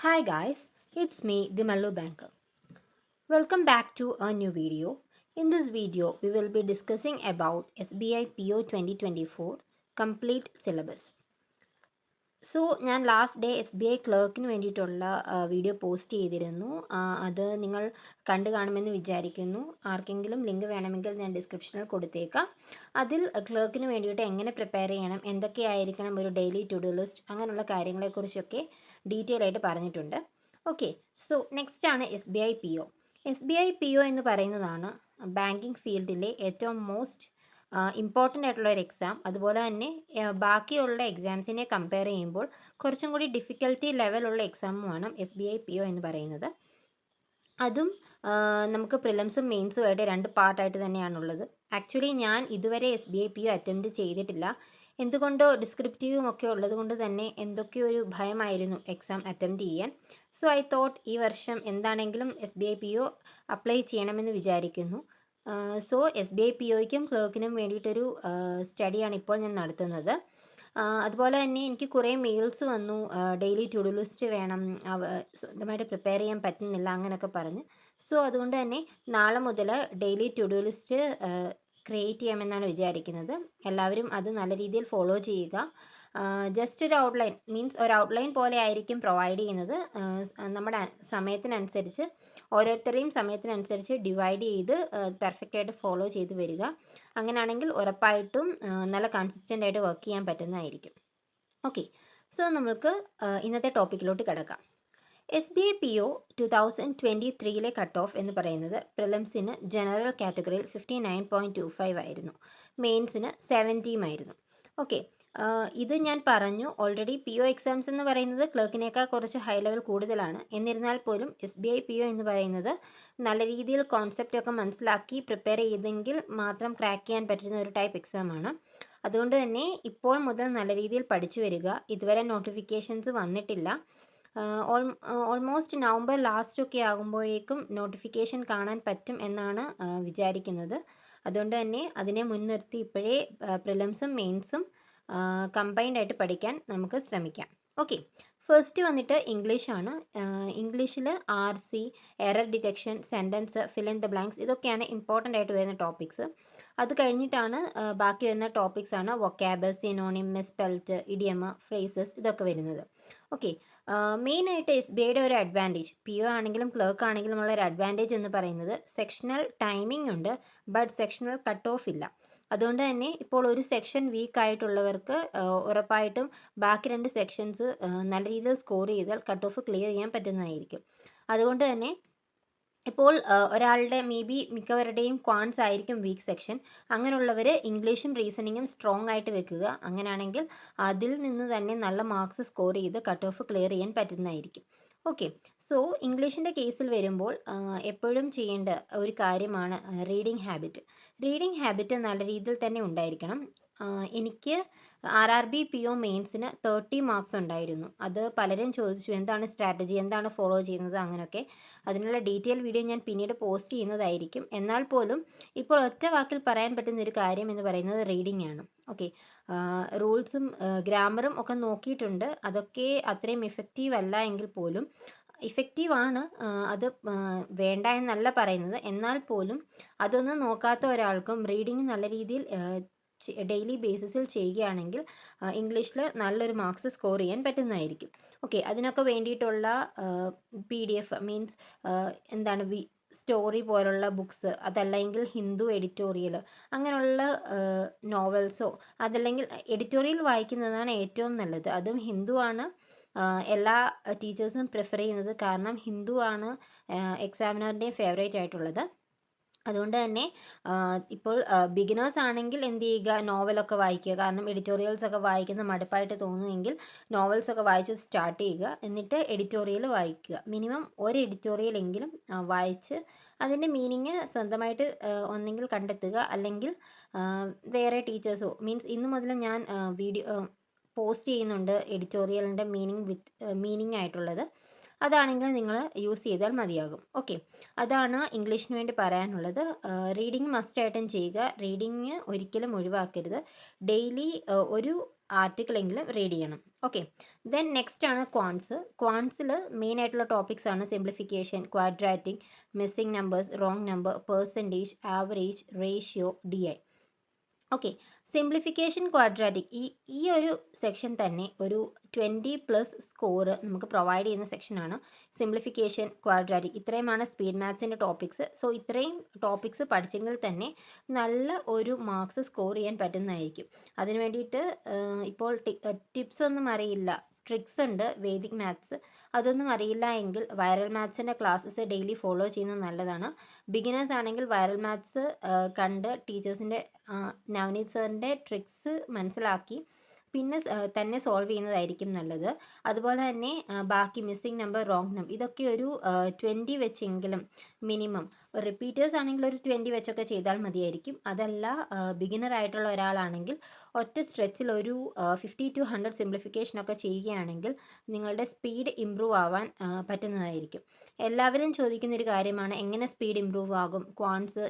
Hi guys, it's me, the Mallu Banker. Welcome back to a new video. In this video, we will be discussing about SBI PO 2024 complete syllabus. So ഞാൻ last day S B I ക്ലർക്കിന് വേണ്ടിയിട്ടുള്ള video post ചെയ്തിരുന്നു. അത് നിങ്ങൾ കണ്ടു കാണുമെന്ന് വിചാരിക്കുന്നു. ആർക്കെങ്കിലും ലിങ്ക് വേണമെങ്കിൽ ഞാൻ ഡിസ്ക്രിപ്ഷനിൽ കൊടുത്തേക്കാം. അതിൽ ക്ലർക്കിന് വേണ്ടിയിട്ട് എങ്ങനെ പ്രിപ്പയർ ചെയ്യണം, എന്തൊക്കെയായിരിക്കണം ഒരു ഡെയിലി ടു ഡു ലിസ്റ്റ്, അങ്ങനെയുള്ള കാര്യങ്ങളെക്കുറിച്ചൊക്കെ ഡീറ്റെയിൽ ആയിട്ട് പറഞ്ഞിട്ടുണ്ട്. ഓക്കെ, സോ നെക്സ്റ്റ് ആണ് S B I P O. S B I P O എന്ന് പറയുന്നതാണ് ബാങ്കിങ് ഫീൽഡിലെ ഏറ്റവും മോസ്റ്റ് ഇമ്പോർട്ടൻ്റ് ആയിട്ടുള്ള ഒരു എക്സാം. അതുപോലെ തന്നെ ബാക്കിയുള്ള എക്സാംസിനെ കമ്പയർ ചെയ്യുമ്പോൾ കുറച്ചും കൂടി ഡിഫിക്കൽട്ടി ലെവലുള്ള എക്സാമുമാണ് S B I P O എന്ന് പറയുന്നത്. അതും നമുക്ക് പ്രിലിംസും മെയിൻസും ആയിട്ട് രണ്ട് പാർട്ടായിട്ട് തന്നെയാണുള്ളത്. ആക്ച്വലി ഞാൻ ഇതുവരെ S B I P O attempt ചെയ്തിട്ടില്ല. എന്തുകൊണ്ടോ ഡിസ്ക്രിപ്റ്റീവും ഒക്കെ ഉള്ളത് കൊണ്ട് തന്നെ എന്തൊക്കെയോ ഒരു ഭയമായിരുന്നു എക്സാം അറ്റംപ്റ്റ് ചെയ്യാൻ. സോ ഐ തോട്ട് ഈ വർഷം എന്താണെങ്കിലും S B I P O apply ചെയ്യണമെന്ന് വിചാരിക്കുന്നു. So S B I P ഒയ്ക്കും ക്ലർക്കിനും വേണ്ടിയിട്ടൊരു സ്റ്റഡിയാണ് ഇപ്പോൾ ഞാൻ നടത്തുന്നത്. അതുപോലെ തന്നെ എനിക്ക് കുറേ മെയിൽസ് വന്നു, ഡെയിലി ടു ഡു ലിസ്റ്റ് വേണം, സ്വന്തമായിട്ട് പ്രിപ്പയർ ചെയ്യാൻ പറ്റുന്നില്ല അങ്ങനെയൊക്കെ പറഞ്ഞ്. സോ അതുകൊണ്ട് തന്നെ നാളെ മുതൽ daily to do list create ചെയ്യാമെന്നാണ് വിചാരിക്കുന്നത്. എല്ലാവരും അത് നല്ല രീതിയിൽ ഫോളോ ചെയ്യുക. ജസ്റ്റ് ഒരു ഔട്ട്ലൈൻ മീൻസ് ഒരു ഔട്ട്ലൈൻ പോലെ ആയിരിക്കും പ്രൊവൈഡ് ചെയ്യുന്നത്. നമ്മുടെ സമയത്തിനനുസരിച്ച് ഓരോരുത്തരെയും സമയത്തിനനുസരിച്ച് ഡിവൈഡ് ചെയ്ത് പെർഫെക്റ്റ് ആയിട്ട് ഫോളോ ചെയ്ത് വരിക. അങ്ങനെയാണെങ്കിൽ ഉറപ്പായിട്ടും നല്ല കൺസിസ്റ്റൻ്റ് ആയിട്ട് വർക്ക് ചെയ്യാൻ പറ്റുന്നതായിരിക്കും. ഓക്കെ, സോ നമുക്ക് ഇന്നത്തെ ടോപ്പിക്കിലോട്ട് കിടക്കാം. S B I P O 2023 cut off എന്ന് പറയുന്നത് പ്രിലിംസിന് ജനറൽ കാറ്റഗറിയിൽ 59.25 ആയിരുന്നു, മെയിൻസിന് 70 ആയിരുന്നു. ഓക്കെ, ഇത് ഞാൻ പറഞ്ഞു ഓൾറെഡി. പി ഒ എക്സാംസ് എന്ന് പറയുന്നത് ക്ലർക്കിനേക്കാൾ കുറച്ച് ഹൈ ലെവൽ കൂടുതലാണ്. എന്നിരുന്നാൽ പോലും S B I P O എന്ന് പറയുന്നത് നല്ല രീതിയിൽ കോൺസെപ്റ്റ് ഒക്കെ മനസ്സിലാക്കി പ്രിപ്പയർ ചെയ്തെങ്കിൽ മാത്രം ക്രാക്ക് ചെയ്യാൻ പറ്റുന്ന ഒരു ടൈപ്പ് എക്സാമാണ്. അതുകൊണ്ട് തന്നെ ഇപ്പോൾ മുതൽ നല്ല രീതിയിൽ പഠിച്ചു വരിക. ഇതുവരെ നോട്ടിഫിക്കേഷൻസ് വന്നിട്ടില്ല. ഓൾമോസ്റ്റ് നവംബർ ലാസ്റ്റ് ഒക്കെ ആകുമ്പോഴേക്കും നോട്ടിഫിക്കേഷൻ കാണാൻ പറ്റും എന്നാണ് വിചാരിക്കുന്നത്. അതുകൊണ്ട് തന്നെ അതിനെ മുൻനിർത്തി ഇപ്പോഴേ പ്രിലിംസും മെയിൻസും കമ്പൈൻഡ് ആയിട്ട് പഠിക്കാൻ നമുക്ക് ശ്രമിക്കാം. ഓക്കെ, ഫസ്റ്റ് വന്നിട്ട് ഇംഗ്ലീഷാണ്. ഇംഗ്ലീഷിൽ R C, error detection, sentence, fill in the blanks, ഇതൊക്കെയാണ് ഇമ്പോർട്ടൻ്റ് ആയിട്ട് വരുന്ന ടോപ്പിക്സ്. അത് കഴിഞ്ഞിട്ടാണ് ബാക്കി വരുന്ന ടോപ്പിക്സ് ആണ് vocab, synonym, misspelt, idiom, phrases, ഇതൊക്കെ വരുന്നത്. ഓക്കെ, മെയിനായിട്ട് എസ് ബി ഐയുടെ ഒരു അഡ്വാൻറ്റേജ്, പി ഒ ആണെങ്കിലും ക്ലർക്ക് ആണെങ്കിലും ഉള്ള ഒരു അഡ്വാൻറ്റേജ് എന്ന് പറയുന്നത് സെക്ഷണൽ ടൈമിംഗ് ഉണ്ട്, ബട്ട് സെക്ഷണൽ കട്ട് ഓഫ് ഇല്ല. അതുകൊണ്ട് തന്നെ ഇപ്പോൾ ഒരു സെക്ഷൻ വീക്ക് ആയിട്ടുള്ളവർക്ക് ഉറപ്പായിട്ടും ബാക്കി രണ്ട് സെക്ഷൻസ് നല്ല രീതിയിൽ സ്കോർ ചെയ്താൽ കട്ട് ഓഫ് ക്ലിയർ ചെയ്യാൻ പറ്റുന്നതായിരിക്കും. അതുകൊണ്ട് തന്നെ ഇപ്പോൾ ഒരാളുടെ മിക്കവരുടെയും ക്വാൺസ് ആയിരിക്കും വീക്ക് സെക്ഷൻ. അങ്ങനെയുള്ളവർ ഇംഗ്ലീഷും റീസണിങ്ങും സ്ട്രോങ് ആയിട്ട് വെക്കുക. അങ്ങനെയാണെങ്കിൽ അതിൽ നിന്ന് തന്നെ നല്ല മാർക്സ് സ്കോർ ചെയ്ത് കട്ട് ഓഫ് ക്ലിയർ ചെയ്യാൻ പറ്റുന്നതായിരിക്കും. ഓക്കെ, സോ ഇംഗ്ലീഷിൻ്റെ കേസിൽ വരുമ്പോൾ എപ്പോഴും ചെയ്യേണ്ട ഒരു കാര്യമാണ് റീഡിംഗ് ഹാബിറ്റ്. റീഡിംഗ് ഹാബിറ്റ് നല്ല രീതിയിൽ തന്നെ ഉണ്ടായിരിക്കണം. എനിക്ക് R R B P O മെയിൻസിന് 30 മാർക്സ് ഉണ്ടായിരുന്നു. അത് പലരും ചോദിച്ചു എന്താണ് സ്ട്രാറ്റജി, എന്താണ് ഫോളോ ചെയ്യുന്നത്, അങ്ങനെയൊക്കെ. അതിനുള്ള ഡീറ്റെയിൽ വീഡിയോ ഞാൻ പിന്നീട് പോസ്റ്റ് ചെയ്യുന്നതായിരിക്കും. എന്നാൽ പോലും ഇപ്പോൾ ഒറ്റ വാക്കിൽ പറയാൻ പറ്റുന്ന ഒരു കാര്യം എന്ന് പറയുന്നത് റീഡിംഗ് ആണ്. ഓക്കെ, റൂൾസും ഗ്രാമറും ഒക്കെ നോക്കിയിട്ടുണ്ട്. അതൊക്കെ അത്രയും ഇഫക്റ്റീവ് അല്ല എങ്കിൽ പോലും ഇഫക്റ്റീവാണ്. അത് വേണ്ട എന്നല്ല പറയുന്നത്. എന്നാൽ പോലും അതൊന്നും നോക്കാത്ത ഒരാൾക്കും റീഡിങ് നല്ല രീതിയിൽ ഡെയിലി ബേസിസിൽ ചെയ്യുകയാണെങ്കിൽ ഇംഗ്ലീഷിൽ നല്ലൊരു മാർക്സ് സ്കോർ ചെയ്യാൻ പറ്റുന്നതായിരിക്കും. ഓക്കെ, അതിനൊക്കെ വേണ്ടിയിട്ടുള്ള PDF മീൻസ് എന്താണ് സ്റ്റോറി പോലുള്ള ബുക്സ്, അതല്ലെങ്കിൽ ഹിന്ദു എഡിറ്റോറിയൽ, അങ്ങനെയുള്ള നോവൽസോ, അതല്ലെങ്കിൽ എഡിറ്റോറിയൽ വായിക്കുന്നതാണ് ഏറ്റവും നല്ലത്. അതും ഹിന്ദു ആണ് എല്ലാ ടീച്ചേഴ്സും പ്രിഫർ ചെയ്യുന്നത്. കാരണം ഹിന്ദു ആണ് എക്സാമിനറിൻ്റെയും ഫേവറേറ്റ് ആയിട്ടുള്ളത്. അതുകൊണ്ട് തന്നെ ഇപ്പോൾ ബിഗിനേഴ്സ് ആണെങ്കിൽ എന്ത് ചെയ്യുക, നോവലൊക്കെ വായിക്കുക. കാരണം എഡിറ്റോറിയൽസ് ഒക്കെ വായിക്കുന്ന മടുപ്പായിട്ട് തോന്നുമെങ്കിൽ നോവൽസൊക്കെ വായിച്ച് സ്റ്റാർട്ട് ചെയ്യുക. എന്നിട്ട് എഡിറ്റോറിയൽ വായിക്കുക. മിനിമം ഒരു എഡിറ്റോറിയൽ എങ്കിലും വായിച്ച് അതിൻ്റെ മീനിങ് സ്വന്തമായിട്ട് ഒന്നെങ്കിൽ കണ്ടെത്തുക, അല്ലെങ്കിൽ വേറെ ടീച്ചേഴ്സോ മീൻസ് ഇന്ന് മുതൽ ഞാൻ വീഡിയോ പോസ്റ്റ് ചെയ്യുന്നുണ്ട് എഡിറ്റോറിയലിൻ്റെ മീനിങ് ആയിട്ടുള്ളത്. അതാണെങ്കിൽ നിങ്ങൾ യൂസ് ചെയ്താൽ മതിയാകും. ഓക്കെ, അതാണ് ഇംഗ്ലീഷിന് വേണ്ടി പറയാനുള്ളത്. റീഡിങ് മസ്റ്റായിട്ടും ചെയ്യുക. റീഡിങ് ഒരിക്കലും ഒഴിവാക്കരുത്. ഡെയിലി ഒരു ആർട്ടിക്കിളെങ്കിലും റീഡ് ചെയ്യണം. ഓക്കെ, ദെൻ നെക്സ്റ്റ് ആണ് ക്വാൺസ്. ക്വാൺസിൽ മെയിൻ ആയിട്ടുള്ള ടോപ്പിക്സ് ആണ് simplification, quadratic, missing numbers, wrong number, percentage, average, ratio, DI. Okay, simplification, quadratic, ഈ ഒരു സെക്ഷൻ തന്നെ ഒരു 20+ സ്കോർ നമുക്ക് പ്രൊവൈഡ് ചെയ്യുന്ന സെക്ഷനാണ് സിംപ്ലിഫിക്കേഷൻ, ക്വാഡ്രാറ്റിക്. ഇത്രയുമാണ് സ്പീഡ് മാത്സിൻ്റെ ടോപ്പിക്സ്. സോ ഇത്രയും ടോപ്പിക്സ് പഠിച്ചെങ്കിൽ തന്നെ നല്ല ഒരു മാർക്സ് സ്കോർ ചെയ്യാൻ പറ്റുന്നതായിരിക്കും. അതിന് വേണ്ടിയിട്ട് ഇപ്പോൾ ടിപ്സ് ഒന്നും അറിയില്ല, ട്രിക്സ് ഉണ്ട് വേദിക് മാത്സ്, അതൊന്നും അറിയില്ല എങ്കിൽ വൈറൽ മാത്സിൻ്റെ ക്ലാസ്സസ് ഡെയിലി ഫോളോ ചെയ്യുന്നത് നല്ലതാണ്. ബിഗിനേഴ്സ് ആണെങ്കിൽ വൈറൽ മാത്സ് കണ്ട് ടീച്ചേഴ്സിൻ്റെ നവനീത് സാറിൻ്റെ ട്രിക്സ് മനസ്സിലാക്കി പിന്നെ തന്നെ സോൾവ് ചെയ്യുന്നതായിരിക്കും നല്ലത്. അതുപോലെ തന്നെ ബാക്കി മിസ്സിംഗ് നമ്പർ, റോങ് നമ്പർ, ഇതൊക്കെ ഒരു 20 വെച്ചെങ്കിലും മിനിമം. റിപ്പീറ്റേഴ്സ് ആണെങ്കിൽ ഒരു 20 വെച്ചൊക്കെ ചെയ്താൽ മതിയായിരിക്കും. അതല്ല ബിഗിനർ ആയിട്ടുള്ള ഒരാളാണെങ്കിൽ ഒറ്റ സ്ട്രെച്ചിൽ ഒരു 50 to 100 സിംപ്ലിഫിക്കേഷനൊക്കെ ചെയ്യുകയാണെങ്കിൽ നിങ്ങളുടെ സ്പീഡ് ഇമ്പ്രൂവ് ആവാൻ പറ്റുന്നതായിരിക്കും. എല്ലാവരും ചോദിക്കുന്ന ഒരു കാര്യമാണ്, എങ്ങനെ സ്പീഡ് ഇമ്പ്രൂവ് ആകും?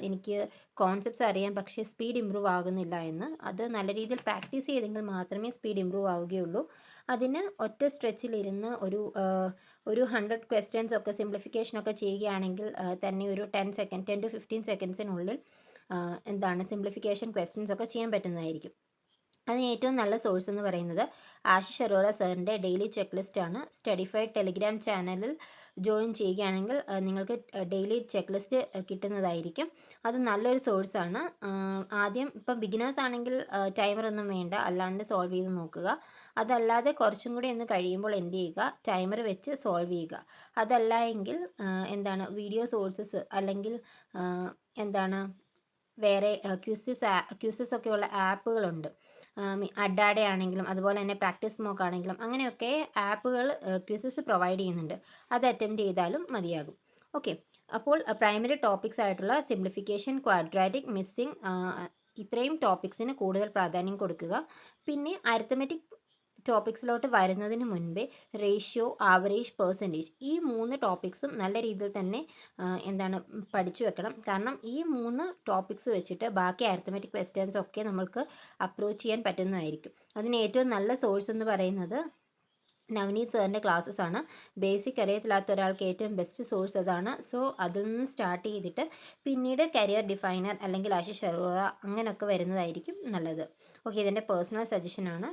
എനിക്ക് കോൺസെപ്റ്റ്സ് അറിയാം, പക്ഷേ സ്പീഡ് ഇമ്പ്രൂവ് ആകുന്നില്ല എന്ന്. അത് നല്ല രീതിയിൽ പ്രാക്ടീസ് ചെയ്തെങ്കിൽ മാത്രമേ സ്പീഡ് ഇമ്പ്രൂവ് ആവുകയുള്ളൂ. അതിന് ഒറ്റ സ്ട്രെച്ചിലിരുന്ന് ഒരു 100 ക്വസ്റ്റ്യൻസ് ഒക്കെ സിംപ്ലിഫിക്കേഷനൊക്കെ ചെയ്യുകയാണെങ്കിൽ തന്നെ ഒരു 10 to 15 സെക്കൻഡ്സിനുള്ളിൽ സിംപ്ലിഫിക്കേഷൻ ക്വസ്റ്റ്യൻസ് ഒക്കെ ചെയ്യാൻ പറ്റുന്നതായിരിക്കും. അതിന് ഏറ്റവും നല്ല സോഴ്സ് എന്ന് പറയുന്നത് ആശിഷ് അറോറ സാറിൻ്റെ ഡെയിലി ചെക്ക് ലിസ്റ്റ് ആണ്. സ്റ്റഡിഫൈഡ് ടെലിഗ്രാം ചാനലിൽ ജോയിൻ ചെയ്യുകയാണെങ്കിൽ നിങ്ങൾക്ക് ഡെയിലി ചെക്ക് ലിസ്റ്റ് കിട്ടുന്നതായിരിക്കും. അത് നല്ലൊരു സോഴ്സാണ്. ആദ്യം ഇപ്പം ബിഗിനേഴ്സ് ആണെങ്കിൽ ടൈമറൊന്നും വേണ്ട, അല്ലാണ്ട് സോൾവ് ചെയ്ത് നോക്കുക. അതല്ലാതെ കുറച്ചും കൂടി ഒന്ന് കഴിയുമ്പോൾ എന്ത് ചെയ്യുക, ടൈമർ വെച്ച് സോൾവ് ചെയ്യുക. അതല്ല എങ്കിൽ വീഡിയോ സോഴ്സസ് അല്ലെങ്കിൽ വേറെ ക്യൂസസ് ഒക്കെയുള്ള ആപ്പുകളുണ്ട്. അഡാഡെ ആണെങ്കിലും അതുപോലെ തന്നെ പ്രാക്ടീസ് മോക്ക് ആണെങ്കിലും അങ്ങനെയൊക്കെ ആപ്പുകൾ ക്വിസസ് പ്രൊവൈഡ് ചെയ്യുന്നുണ്ട്. അത് അറ്റംപ്റ്റ് ചെയ്താലും മതിയാകും. ഓക്കെ, അപ്പോൾ പ്രൈമറി ടോപ്പിക്സ് ആയിട്ടുള്ള സിംപ്ലിഫിക്കേഷൻ, ക്വാഡ്രാറ്റിക്, മിസ്സിംഗ്, ഇത്രയും ടോപ്പിക്സിന് കൂടുതൽ പ്രാധാന്യം കൊടുക്കുക. പിന്നെ അരിത്തമെറ്റിക് ടോപ്പിക്സിലോട്ട് വരുന്നതിന് മുൻപേ റേഷ്യോ, ആവറേജ്, പെർസെൻറ്റേജ്, ഈ 3 ടോപ്പിക്സും നല്ല രീതിയിൽ തന്നെ പഠിച്ചു വെക്കണം. കാരണം ഈ 3 ടോപ്പിക്സ് വെച്ചിട്ട് ബാക്കി അരിത്തമെറ്റിക് ക്വസ്റ്റ്യൻസ് ഒക്കെ നമ്മൾക്ക് അപ്രോച്ച് ചെയ്യാൻ പറ്റുന്നതായിരിക്കും. അതിന് ഏറ്റവും നല്ല സോഴ്സ് എന്ന് പറയുന്നത് നവനീത് സാറിൻ്റെ ക്ലാസ്സസ് ആണ്. ബേസിക് അറിയത്തില്ലാത്ത ഒരാൾക്ക് ഏറ്റവും ബെസ്റ്റ് സോഴ്സ് അതാണ്. സോ അതിൽ നിന്ന് സ്റ്റാർട്ട് ചെയ്തിട്ട് പിന്നീട് കരിയർ ഡിഫൈനർ അല്ലെങ്കിൽ ആശിഷ് അറോറ അങ്ങനെയൊക്കെ വരുന്നതായിരിക്കും നല്ലത്. ഓക്കെ, ഇതെൻ്റെ പേഴ്സണൽ സജഷനാണ്.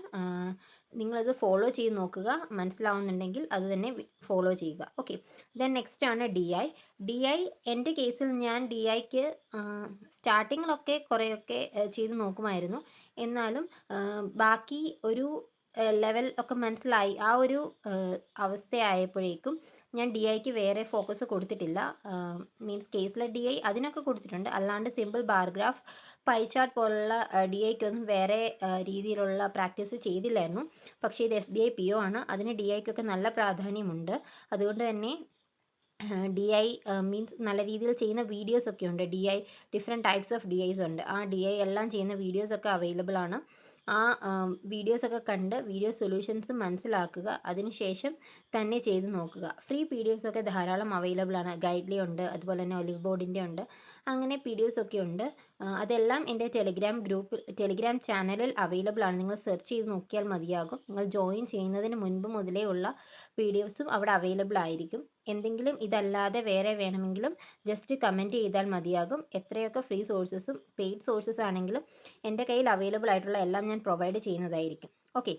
നിങ്ങളത് ഫോളോ ചെയ്ത് നോക്കുക. മനസ്സിലാവുന്നുണ്ടെങ്കിൽ അത് തന്നെ ഫോളോ ചെയ്യുക. ഓക്കെ, ദെൻ നെക്സ്റ്റ് ആണ് DI. എൻ്റെ കേസിൽ ഞാൻ DIക്ക് സ്റ്റാർട്ടിങ്ങിലൊക്കെ കുറേയൊക്കെ ചെയ്ത് നോക്കുമായിരുന്നു. എന്നാലും ബാക്കി ഒരു ലെവൽ ഒക്കെ മനസ്സിലായി ആ ഒരു അവസ്ഥയായപ്പോഴേക്കും ഞാൻ DIക്ക് വേറെ ഫോക്കസ് കൊടുത്തിട്ടില്ല. മീൻസ് കേസിലെ DI അതിനൊക്കെ കൊടുത്തിട്ടുണ്ട്. അല്ലാണ്ട് സിമ്പിൾ ബാർഗ്രാഫ്, പൈ ചാർട്ട് പോലുള്ള DIക്കൊന്നും വേറെ രീതിയിലുള്ള പ്രാക്ടീസ് ചെയ്തില്ലായിരുന്നു. പക്ഷേ ഇത് SBI PO ആണ്. അതിന് DIക്കൊക്കെ നല്ല പ്രാധാന്യമുണ്ട്. അതുകൊണ്ട് തന്നെ DI മീൻസ് നല്ല രീതിയിൽ ചെയ്യുന്ന വീഡിയോസ് ഒക്കെ ഉണ്ട്. ഡിഫറെൻറ്റ് ടൈപ്സ് ഓഫ് DIs ഉണ്ട്. ആ DI എല്ലാം ചെയ്യുന്ന വീഡിയോസൊക്കെ അവൈലബിൾ ആണ്. ആ വീഡിയോസൊക്കെ കണ്ട് വീഡിയോ സൊല്യൂഷൻസ് മനസ്സിലാക്കുക. അതിനുശേഷം തന്നെ ചെയ്ത് നോക്കുക. ഫ്രീ PDFs ഒക്കെ ധാരാളം അവൈലബിൾ ആണ്. ഗൈഡ്ലി ഉണ്ട്, അതുപോലെ തന്നെ ഒലിവ് ബോർഡിൻ്റെ ഉണ്ട്. അങ്ങനെ PDFs ഒക്കെ ഉണ്ട്. അതെല്ലാം എൻ്റെ ടെലിഗ്രാം ചാനലിൽ അവൈലബിൾ ആണ്. നിങ്ങൾ സെർച്ച് ചെയ്ത് നോക്കിയാൽ മതിയാകും. നിങ്ങൾ ജോയിൻ ചെയ്യുന്നതിന് മുൻപ് മുതലേ ഉള്ള PDFസും അവിടെ അവൈലബിൾ ആയിരിക്കും. എന്തെങ്കിലും ഇതല്ലാതെ വേറെ വേണമെങ്കിലും ജസ്റ്റ് കമൻറ്റ് ചെയ്താൽ മതിയാകും. എത്രയൊക്കെ ഫ്രീ സോഴ്സസും പെയ്ഡ് സോഴ്സസ് ആണെങ്കിലും എൻ്റെ കയ്യിൽ അവൈലബിൾ ആയിട്ടുള്ള എല്ലാം ഞാൻ പ്രൊവൈഡ് ചെയ്യുന്നതായിരിക്കും. ഓക്കെ,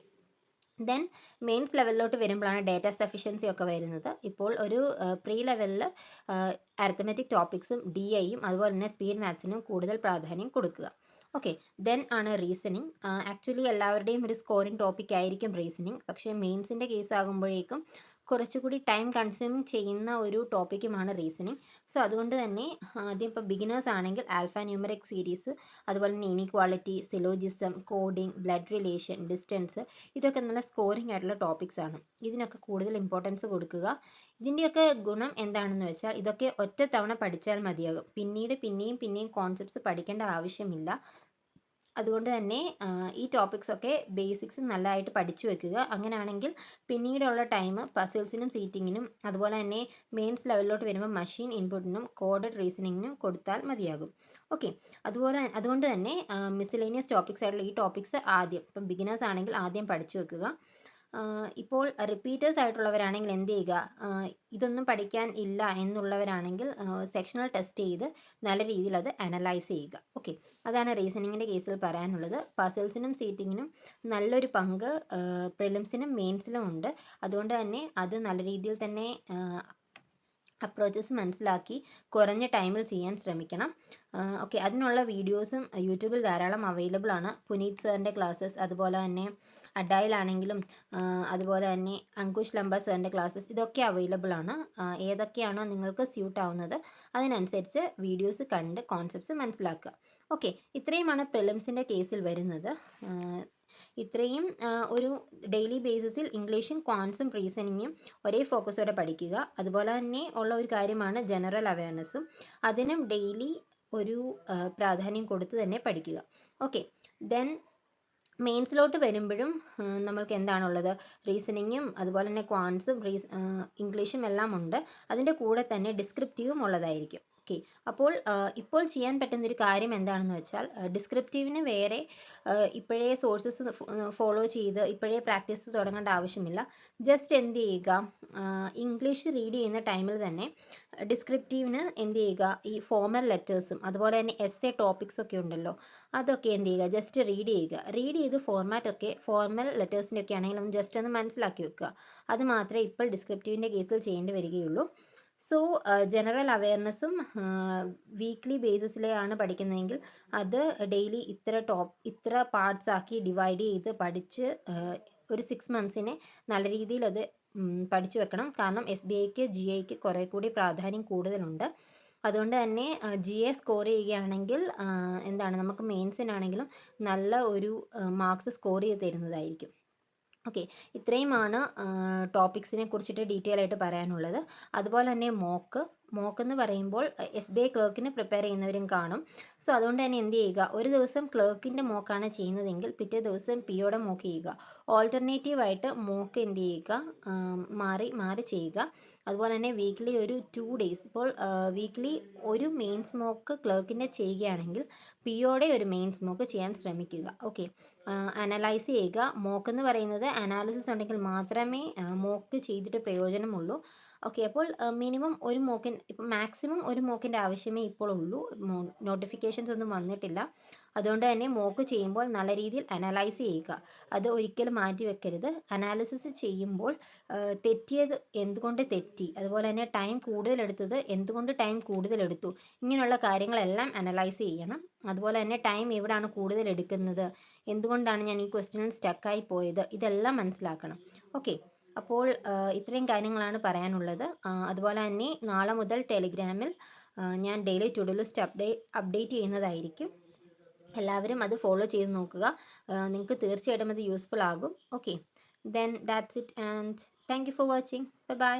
ദെൻ മെയിൻസ് ലെവലിലോട്ട് വരുമ്പോഴാണ് ഡേറ്റ സഫിഷ്യൻസി ഒക്കെ വരുന്നത്. ഇപ്പോൾ ഒരു പ്രീ ലെവലിൽ അരിത്തമെറ്റിക് ടോപ്പിക്സും DIയും അതുപോലെ തന്നെ സ്പീഡ് മാത്സിനും കൂടുതൽ പ്രാധാന്യം കൊടുക്കുക. ഓക്കെ, ദെൻ ആണ് റീസണിങ്. ആക്ച്വലി എല്ലാവരുടെയും ഒരു സ്കോറിംഗ് ടോപ്പിക് ആയിരിക്കും റീസണിങ്. പക്ഷേ മെയിൻസിൻ്റെ കേസ് ആകുമ്പോഴേക്കും കുറച്ചുകൂടി ടൈം കൺസ്യൂമിങ് ചെയ്യുന്ന ഒരു ടോപ്പിക്കുമാണ് റീസണിങ്. സോ അതുകൊണ്ട് തന്നെ ആദ്യം ഇപ്പോൾ ബിഗിനേഴ്സ് ആണെങ്കിൽ ആൽഫ ന്യൂമറിക് സീരീസ്, അതുപോലെ തന്നെ inequality, syllogism, coding, blood relation, distance, ഇതൊക്കെ നല്ല സ്കോറിംഗ് ആയിട്ടുള്ള ടോപ്പിക്സ് ആണ്. ഇതിനൊക്കെ കൂടുതൽ ഇമ്പോർട്ടൻസ് കൊടുക്കുക. ഇതിൻ്റെയൊക്കെ ഗുണം എന്താണെന്ന് വെച്ചാൽ ഇതൊക്കെ ഒറ്റ തവണ പഠിച്ചാൽ മതിയാകും. പിന്നീട് പിന്നെയും കോൺസെപ്റ്റ്സ് പഠിക്കേണ്ട ആവശ്യമില്ല. അതുകൊണ്ട് തന്നെ ഈ ടോപ്പിക്സൊക്കെ ബേസിക്സ് നല്ലതായിട്ട് പഠിച്ചു വെക്കുക. അങ്ങനെയാണെങ്കിൽ പിന്നീടുള്ള ടൈം പസിൽസിനും സീറ്റിങ്ങിനും അതുപോലെ തന്നെ മെയിൻസ് ലെവലിലോട്ട് വരുമ്പോൾ മെഷീൻ ഇൻപുട്ടിനും കോഡഡ് റീസണിങ്ങിനും കൊടുത്താൽ മതിയാകും. ഓക്കെ, അതുകൊണ്ട് തന്നെ മിസ്സലേനിയസ് ടോപ്പിക്സ് ആയിട്ടുള്ള ഈ ടോപ്പിക്സ് ആദ്യം, ഇപ്പം ബിഗിനേഴ്സ് ആണെങ്കിൽ ആദ്യം പഠിച്ചു വെക്കുക. ഇപ്പോൾ റിപ്പീറ്റേഴ്സ് ആയിട്ടുള്ളവരാണെങ്കിൽ എന്ത് ചെയ്യുക, ഇതൊന്നും പഠിക്കാൻ ഇല്ല എന്നുള്ളവരാണെങ്കിൽ സെക്ഷണൽ ടെസ്റ്റ് ചെയ്ത് നല്ല രീതിയിൽ അത് അനലൈസ് ചെയ്യുക. ഓക്കെ, അതാണ് റീസണിങ്ങിൻ്റെ കേസിൽ പറയാനുള്ളത്. പസിൽസിനും സീറ്റിങ്ങിനും നല്ലൊരു പങ്ക് പ്രിലിംസിനും മെയിൻസിലും ഉണ്ട്. അതുകൊണ്ട് തന്നെ അത് നല്ല രീതിയിൽ തന്നെ അപ്രോച്ചസ് മനസ്സിലാക്കി കുറഞ്ഞ ടൈമിൽ ചെയ്യാൻ ശ്രമിക്കണം. ഓക്കെ, അതിനുള്ള വീഡിയോസും യൂട്യൂബിൽ ധാരാളം അവൈലബിൾ ആണ്. പുനീത് സാറിൻ്റെ ക്ലാസ്സസ്, അതുപോലെ തന്നെ അഡായിലാണെങ്കിലും അതുപോലെ തന്നെ അങ്കുഷ് ലംബ സാറിൻ്റെ ക്ലാസ്സസ്, ഇതൊക്കെ അവൈലബിൾ ആണ്. ഏതൊക്കെയാണോ നിങ്ങൾക്ക് സ്യൂട്ട് ആവുന്നത് അതിനനുസരിച്ച് വീഡിയോസ് കണ്ട് കോൺസെപ്റ്റ്സ് മനസ്സിലാക്കുക. ഓക്കെ, ഇത്രയുമാണ് പ്രിലിംസിൻ്റെ കേസിൽ വരുന്നത്. ഇത്രയും ഒരു ഡെയിലി ബേസിസിൽ ഇംഗ്ലീഷും ക്വാൻസും റീസണിങ്ങും ഒരേ ഫോക്കസോടെ പഠിക്കുക. അതുപോലെ തന്നെ ഉള്ള ഒരു കാര്യമാണ് ജനറൽ അവയർനെസ്സും. അതിനും ഡെയിലി ഒരു പ്രാധാന്യം കൊടുത്ത് തന്നെ പഠിക്കുക. ഓക്കെ, ദെൻ മെയിൻസിലോട്ട് വരുമ്പോഴും നമ്മൾക്ക് എന്താണുള്ളത്, റീസണിങ്ങും അതുപോലെ തന്നെ ക്വാൻസും ഇംഗ്ലീഷും എല്ലാം ഉണ്ട്. അതിൻ്റെ കൂടെ തന്നെ ഡിസ്ക്രിപ്റ്റീവും ഉള്ളതായിരിക്കും. ഓക്കെ, അപ്പോൾ ഇപ്പോൾ ചെയ്യാൻ പറ്റുന്നൊരു കാര്യം എന്താണെന്ന് വെച്ചാൽ ഡിസ്ക്രിപ്റ്റീവിന് വേറെ ഇപ്പോഴേ സോഴ്സസ് ഫോളോ ചെയ്ത് ഇപ്പോഴേ പ്രാക്ടീസ് തുടങ്ങേണ്ട ആവശ്യമില്ല. ജസ്റ്റ് എന്ത് ചെയ്യുക, ഇംഗ്ലീഷ് റീഡ് ചെയ്യുന്ന ടൈമിൽ തന്നെ ഡിസ്ക്രിപ്റ്റീവിന് എന്ത് ചെയ്യുക, ഈ ഫോമൽ ലെറ്റേഴ്സും അതുപോലെ തന്നെ എസ്സേ ടോപ്പിക്സ് ഒക്കെ ഉണ്ടല്ലോ, അതൊക്കെ എന്ത് ചെയ്യുക, ജസ്റ്റ് റീഡ് ചെയ്യുക. റീഡ് ചെയ്ത് ഫോർമാറ്റൊക്കെ ഫോർമൽ ലെറ്റേഴ്സിൻ്റെ ഒക്കെ ആണെങ്കിൽ ഒന്ന് ജസ്റ്റ് ഒന്ന് മനസ്സിലാക്കി വെക്കുക. അത് മാത്രമേ ഇപ്പോൾ ഡിസ്ക്രിപ്റ്റീവിൻ്റെ കേസിൽ ചെയ്യേണ്ടി വരികയുള്ളൂ. സോ ജനറൽ അവയർനെസ്സും വീക്ക്ലി ബേസിസിലെയാണ് പഠിക്കുന്നതെങ്കിൽ അത് ഡെയിലി ഇത്ര പാർട്സ് ആക്കി ഡിവൈഡ് ചെയ്ത് പഠിച്ച് ഒരു 6 മന്ത്സിനെ നല്ല രീതിയിൽ അത് പഠിച്ചു വെക്കണം. കാരണം SBIക്ക് GIക്ക് കുറേ കൂടി പ്രാധാന്യം കൂടുതലുണ്ട്. അതുകൊണ്ട് തന്നെ GA സ്കോർ ചെയ്യുകയാണെങ്കിൽ എന്താണ്, നമുക്ക് മെയിൻസിനാണെങ്കിലും നല്ല ഒരു മാർക്സ് സ്കോർ ചെയ്ത് തരുന്നതായിരിക്കും. ഓക്കെ, ഇത്രയുമാണ് ടോപ്പിക്സിനെ കുറിച്ചിട്ട് ഡീറ്റെയിൽ ആയിട്ട് പറയാനുള്ളത്. അതുപോലെ തന്നെ മോക്ക് എന്ന് പറയുമ്പോൾ SBI ക്ലർക്കിന് പ്രിപ്പയർ ചെയ്യുന്നവരും കാണും. സോ അതുകൊണ്ട് തന്നെ എന്ത് ചെയ്യുക, ഒരു ദിവസം ക്ലർക്കിൻ്റെ മോക്കാണ് ചെയ്യുന്നതെങ്കിൽ പിറ്റേ ദിവസം പിയോടെ മോക്ക് ചെയ്യുക. ഓൾട്ടർനേറ്റീവായിട്ട് മോക്ക് എന്ത് ചെയ്യുക, മാറി ചെയ്യുക. അതുപോലെ തന്നെ വീക്ക്ലി ഒരു 2 ഡേയ്സ്, ഇപ്പോൾ വീക്ക്ലി ഒരു മെയിൻസ് മോക്ക് ക്ലർക്കിൻ്റെ ചെയ്യുകയാണെങ്കിൽ പിയോടെ ഒരു മെയിൻസ് മോക്ക് ചെയ്യാൻ ശ്രമിക്കുക. ഓക്കെ, അനലൈസ് ചെയ്യുക. മോക്ക് എന്ന് പറയുന്നത് അനാലിസിസ് ഉണ്ടെങ്കിൽ മാത്രമേ മോക്ക് ചെയ്തിട്ട് പ്രയോജനമുള്ളൂ. ഓക്കെ, അപ്പോൾ മിനിമം ഒരു മോക്കിന്, ഇപ്പം മാക്സിമം ഒരു മോക്കിൻ്റെ ആവശ്യമേ ഇപ്പോൾ ഉള്ളൂ. നോട്ടിഫിക്കേഷൻസ് ഒന്നും വന്നിട്ടില്ല. അതുകൊണ്ട് തന്നെ മോക്ക് ചെയ്യുമ്പോൾ നല്ല രീതിയിൽ അനലൈസ് ചെയ്യുക. അത് ഒരിക്കലും മാറ്റി വെക്കരുത്. അനാലിസിസ് ചെയ്യുമ്പോൾ തെറ്റിയത് എന്തുകൊണ്ട് തെറ്റി, അതുപോലെ തന്നെ ടൈം കൂടുതലെടുത്തത് എന്തുകൊണ്ട് ടൈം കൂടുതലെടുത്തു, ഇങ്ങനെയുള്ള കാര്യങ്ങളെല്ലാം അനലൈസ് ചെയ്യണം. അതുപോലെ തന്നെ ടൈം എവിടെയാണ് കൂടുതൽ എടുക്കുന്നത്, എന്തുകൊണ്ടാണ് ഞാൻ ഈ ക്വസ്റ്റ്യനിൽ സ്റ്റക്കായി പോയത്, ഇതെല്ലാം മനസ്സിലാക്കണം. ഓക്കെ, അപ്പോൾ ഇത്രയും കാര്യങ്ങളാണ് പറയാനുള്ളത്. അതുപോലെ തന്നെ നാളെ മുതൽ ടെലിഗ്രാമിൽ ഞാൻ daily to do list update ചെയ്യുന്നതായിരിക്കും. എല്ലാവരും അത് ഫോളോ ചെയ്ത് നോക്കുക. നിങ്ങൾക്ക് തീർച്ചയായിട്ടും അത് യൂസ്ഫുൾ ആകും. Okay, then that's it and thank you for watching. Bye bye.